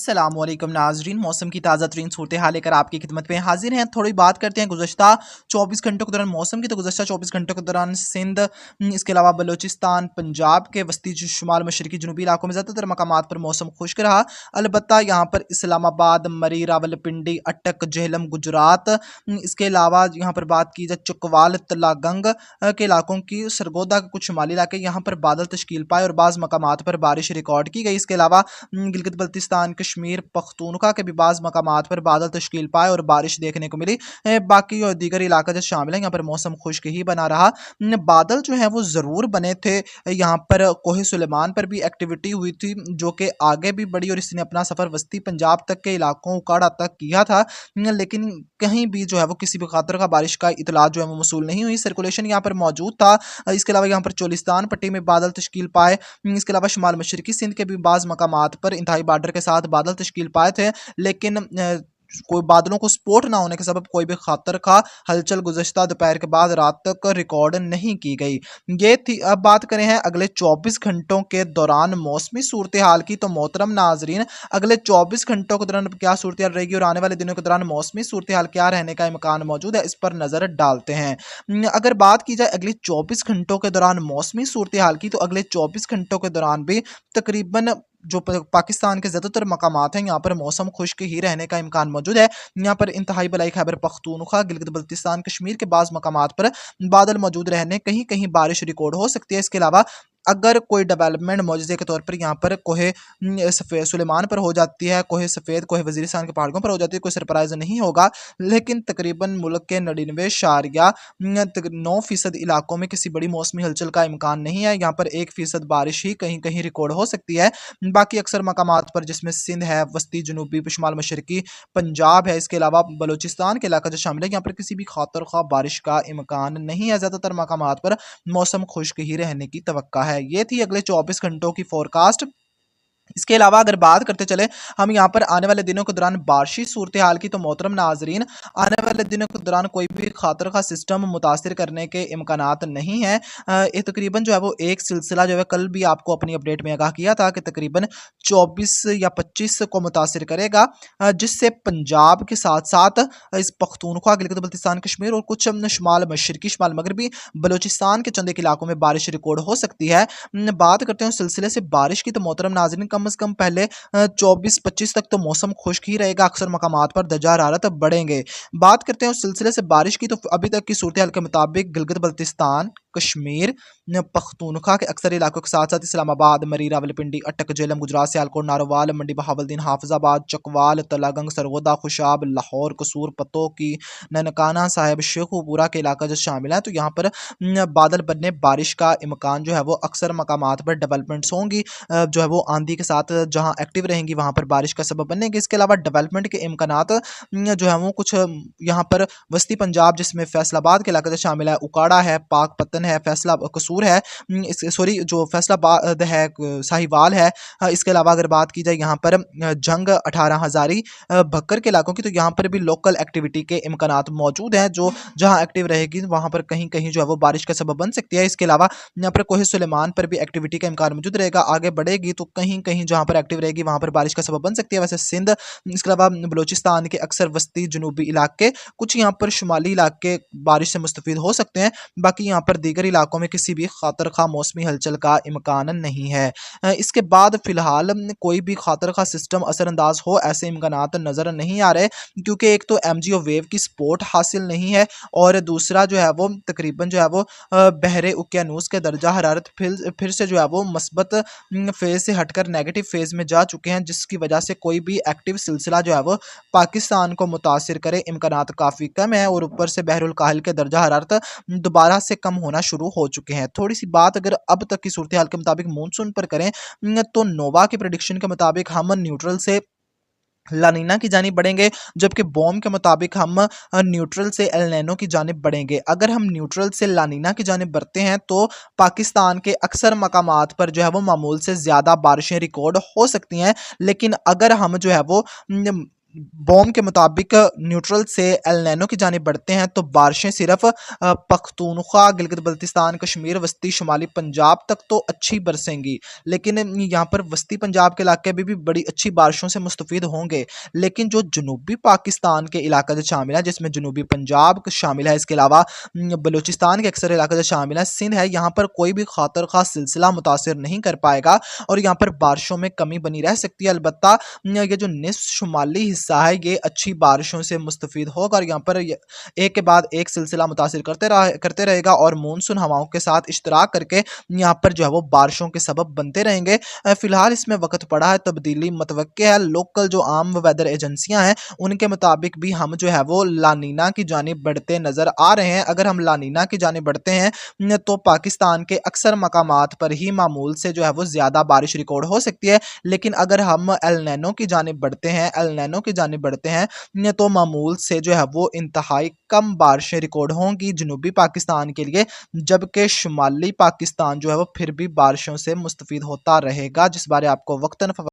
अस्सलामुअलैकुम नाजरीन, मौसम की ताज़ा तरीन सूरत हाल लेकर आपकी खिदमत में हाजिर हैं। थोड़ी बात करते हैं गुज़श्ता 24 घंटों के दौरान मौसम की। तो गुज़श्ता 24 घंटों के दौरान सिंध, इसके अलावा बलूचिस्तान, पंजाब के वस्ती शुमाल मशरकी जनूबी इलाकों में ज़्यादातर मकामात पर मौसम खुश्क रहा। अलबत्ता यहाँ पर इस्लामाबाद, मरी, रावलपिंडी, अटक, झेलम, गुजरात, इसके अलावा यहाँ पर बात की जाए चकवाल, तलागंग के इलाकों की, सरगोदा के कुछ शुमाली इलाके, यहाँ पर बादल तश्कील पाए और बाज़ मकामात पर बारिश रिकॉर्ड की गई। इसके अलावा गिलगित बल्तिस्तान, कश्मीर, पख्तूनख्वा के भी बाज़ मकामात पर बादल तश्कील पाए और बारिश देखने को मिली। बाकी और दीगर इलाका जो शामिल है यहाँ पर मौसम खुश्क ही बना रहा। बादल जो है वो ज़रूर बने थे। यहाँ पर कोहे सुलेमान पर भी एक्टिविटी हुई थी जो कि आगे भी बढ़ी और इसने अपना सफ़र वस्ती पंजाब तक के इलाकों उकाड़ा तक किया था, लेकिन कहीं भी जो है वो किसी भी खातर का बारिश का इतला जो है वो मसूल नहीं हुई। सर्कुलेशन यहाँ पर मौजूद था। इसके अलावा यहाँ पर चोलिस्तान पट्टी में बादल तश्कील पाए। इसके अलावा शुमाल मशरकी सिंध के भी बाज़ मकामात पर इंतहाई बार्डर के साथ बादल तश्कील पाए थे, लेकिन कोई बादलों को सपोर्ट ना होने के सबब कोई भी खातर का हलचल गुज़श्ता दोपहर के बाद रात तक रिकॉर्ड नहीं की गई। ये थी। अब बात करें हैं अगले 24 घंटों के दौरान मौसमी सूरत हाल की। तो मोहतरम नाजरीन, अगले 24 घंटों के दौरान क्या सूरत हाल रहेगी और आने वाले दिनों के दौरान मौसमी सूरत हाल क्या रहने का इम्कान मौजूद है, इस पर नज़र डालते हैं। अगर बात की जाए अगले 24 घंटों के दौरान मौसमी सूरत हाल की, तो अगले 24 घंटों के दौरान भी तकरीबन जो पाकिस्तान के ज़्यादातर मकामात हैं यहाँ पर मौसम खुश्क ही रहने का इम्कान मौजूद है। यहाँ पर इंतहाई बलाई खैबर पख्तूनख्वा, गिलगित बल्तिस्तान, कश्मीर के बाज़ मकामात पर बादल मौजूद रहने, कहीं कहीं बारिश रिकॉर्ड हो सकती है। इसके अलावा अगर कोई डेवलपमेंट मौजूदे के तौर पर यहाँ पर कोहे सफ़ेद सुलेमान पर हो जाती है, कोहे सफ़ेद, कोहे वज़ीरिस्तान के पहाड़ों पर हो जाती है, कोई सरप्राइज़ नहीं होगा। लेकिन तकरीबन मुल्क के 99.9% इलाकों में किसी बड़ी मौसमी हलचल का इम्कान नहीं है। यहाँ पर 1% बारिश ही कहीं कहीं रिकॉर्ड हो सकती है। बाकी अक्सर मकामात पर, जिसमें सिंध है, वस्ती जनूबी शुमाल मशरकी पंजाब है, इसके अलावा बलूचिस्तान के इलाका जो शामिल है, यहाँ पर किसी भी खातर ख्वाह बारिश का इम्कान नहीं है। ज़्यादातर मकामात पर मौसम खुश्क ही रहने की तवक्का है। ये थी अगले 24 घंटों की फोरकास्ट। इसके अलावा अगर बात करते चले हम यहाँ पर आने वाले दिनों के दौरान बारिशी सूरत हाल की, तो मोहतरम नाजरीन, आने वाले दिनों के दौरान कोई भी खातर का सिस्टम मुतासिर करने के इम्कानात नहीं है। ये तकरीबन जो है वो एक सिलसिला जो है, कल भी आपको अपनी अपडेट में आगाह किया था कि तकरीबन 24 या 25 को मुतासिर करेगा, जिससे पंजाब के साथ साथ इस पख्तूनख्वा, गिलगित बल्तिस्तान, कश्मीर और कुछ शुमाल मशरकी, शुमाल मगरबी, बलूचिस्तान के चंद एक इलाकों में बारिश रिकॉर्ड हो सकती है। बात करते हैं उस सिलसिले से बारिश की, तो मोहतरम नाज़रीन, कम से कम पहले 24-25 तक तो मौसम खुश्क ही रहेगा। अक्सर मकामात पर दर्जा हरारत बढ़ेंगे। बात करते हैं उस सिलसिले से बारिश की, तो अभी तक की सूरत हाल के मुताबिक गिलगित बल्तिस्तान, कश्मीर, पख्तूनख्वा के अक्सर इलाकों के साथ साथ इस्लामाबाद, मरी, रावलपिंडी, अटक, झेलम, गुजरात, सियालकोट, नारोवाल, मंडी, बहावलदीन, हाफिजाबाद, चकवाल, तलागंग, सरगोदा, खुशाब, लाहौर, कसूर, पतोकी, ननकाना साहिब, शेखुपुरा के इलाका जो शामिल है, तो यहाँ पर बादल बनने, बारिश का इम्कान जो है वो अक्सर मकामात पर डेवलपमेंट्स होंगी, जो है वो आंधी के साथ जहाँ एक्टिव रहेंगी वहाँ पर बारिश का सबब बनेगी। इसके अलावा डेवलपमेंट के इम्कानात जो है वो कुछ यहाँ पर वस्ती पंजाब, जिसमें फैसलाबाद के इलाके से शामिल है, उकाड़ा है, पाक पतन है, फैसला कसूर है, सॉरी जो फैसलाबाद है, साहिवाल है। इसके अलावा अगर बात की जाए यहाँ पर जंग, 18 हज़ारी, भक्कर के इलाकों की, तो यहाँ पर भी लोकल एक्टिविटी के इम्कानात मौजूद हैं, जो जहाँ एक्टिव रहेगी वहाँ पर कहीं कहीं जो है वो बारिश का सबब बन सकती है। इसके अलावा यहाँ पर कोहे सुलेमान पर भी एक्टिविटी का इम्कान मौजूद रहेगा। आगे बढ़ेगी तो कहीं कहीं जहाँ पर एक्टिव रहेगी वहाँ पर बारिश का सबब बन सकती है। वैसे सिंध, इसके अलावा बलूचिस्तान के अक्सर वस्ती जनूबी इलाके, कुछ यहाँ पर शुमाली इलाके बारिश से मुस्तफीद हो सकते हैं। बाकी यहाँ पर दीगर इलाकों में किसी भी खातर खा मौसमी हलचल का इम्कान नहीं है। इसके बाद फिलहाल कोई भी खातर खा सिस्टम असरअंदाज हो, ऐसे इम्कानात नज़र नहीं आ रहे, क्योंकि एक तो MGO वेव की सपोर्ट हासिल नहीं है, और दूसरा जो है वो तकरीबन जो है वो बहरे उकियानूस के दर्जा हरारत फिर से जो है वो मस्बत फेज़ से हटकर नेगेटिव फेज़ में जा चुके हैं, जिसकी वजह से कोई भी एक्टिव सिलसिला जो है वो पाकिस्तान को मुतासिर करे इम्कानात काफ़ी कम है, और ऊपर से बहरुल काहिल के दर्जा हरारत दोबारा से कम होना शुरू हो चुके हैं। थोड़ी सी बात अगर अब तक की सूरत हाल के मुताबिक मानसून पर करें, तो नोवा की प्रेडिक्शन के मुताबिक हम न्यूट्रल से लानीना की जानिब बढ़ेंगे, जबकि बॉम के मुताबिक हम न्यूट्रल से एल नैनो की जानिब बढ़ेंगे। अगर हम न्यूट्रल से लानीना की जानिब बढ़ते हैं तो पाकिस्तान के अक्सर मकामात पर जो है वो मामूल से ज़्यादा बारिशें रिकॉर्ड हो सकती हैं, लेकिन अगर हम जो है वो बॉम के मुताबिक न्यूट्रल से एल नैनो की जानिब बढ़ते हैं तो बारिशें सिर्फ पख्तूनख्वा, गिलगित बल्तिस्तान, कश्मीर, वस्ती शुमाली पंजाब तक तो अच्छी बरसेंगी, लेकिन यहाँ पर वस्ती पंजाब के इलाके भी बड़ी अच्छी बारिशों से मुस्तफ़ीद होंगे। लेकिन जो जनूबी पाकिस्तान के इलाका जो शामिल है, जिसमें जनूबी पंजाब शामिल है, इसके अलावा बलूचिस्तान के अक्सर इलाका जो शामिल है, सिंध है, यहाँ पर कोई भी खातर खा सिलसिला मुतासर नहीं कर पाएगा और यहाँ पर बारिशों में कमी बनी रह सकती है। अलबत्ता ये जो निस्फ शुमाली हिस्सा है ये अच्छी बारिशों से मुस्तफ़ीद होगा और यहाँ पर एक के बाद एक सिलसिला मुतासिर करते रहेगा और मानसून हवाओं के साथ इश्तराक करके यहाँ पर जो है वो बारिशों के सबब बनते रहेंगे। फिलहाल इसमें वक्त पड़ा है, तब्दीली मतवक्के है। लोकल जो आम वेदर एजेंसियां हैं उनके मुताबिक भी हम जो है वो लानीना की जानिब बढ़ते नज़र आ रहे हैं। अगर हम लानीना की जानिब बढ़ते हैं तो पाकिस्तान के अक्सर मकामात पर ही मामूल से जो है वो ज़्यादा बारिश रिकॉर्ड हो सकती है। लेकिन अगर हम एल नैनो की जानिब बढ़ते हैं तो मामूल से जो है वो इंतहाई कम बारिशें रिकॉर्ड होंगी जनूबी पाकिस्तान के लिए, जबकि शुमाली पाकिस्तान जो है वो फिर भी बारिशों से मुस्तफ़ीद होता रहेगा, जिस बारे आपको वक्तन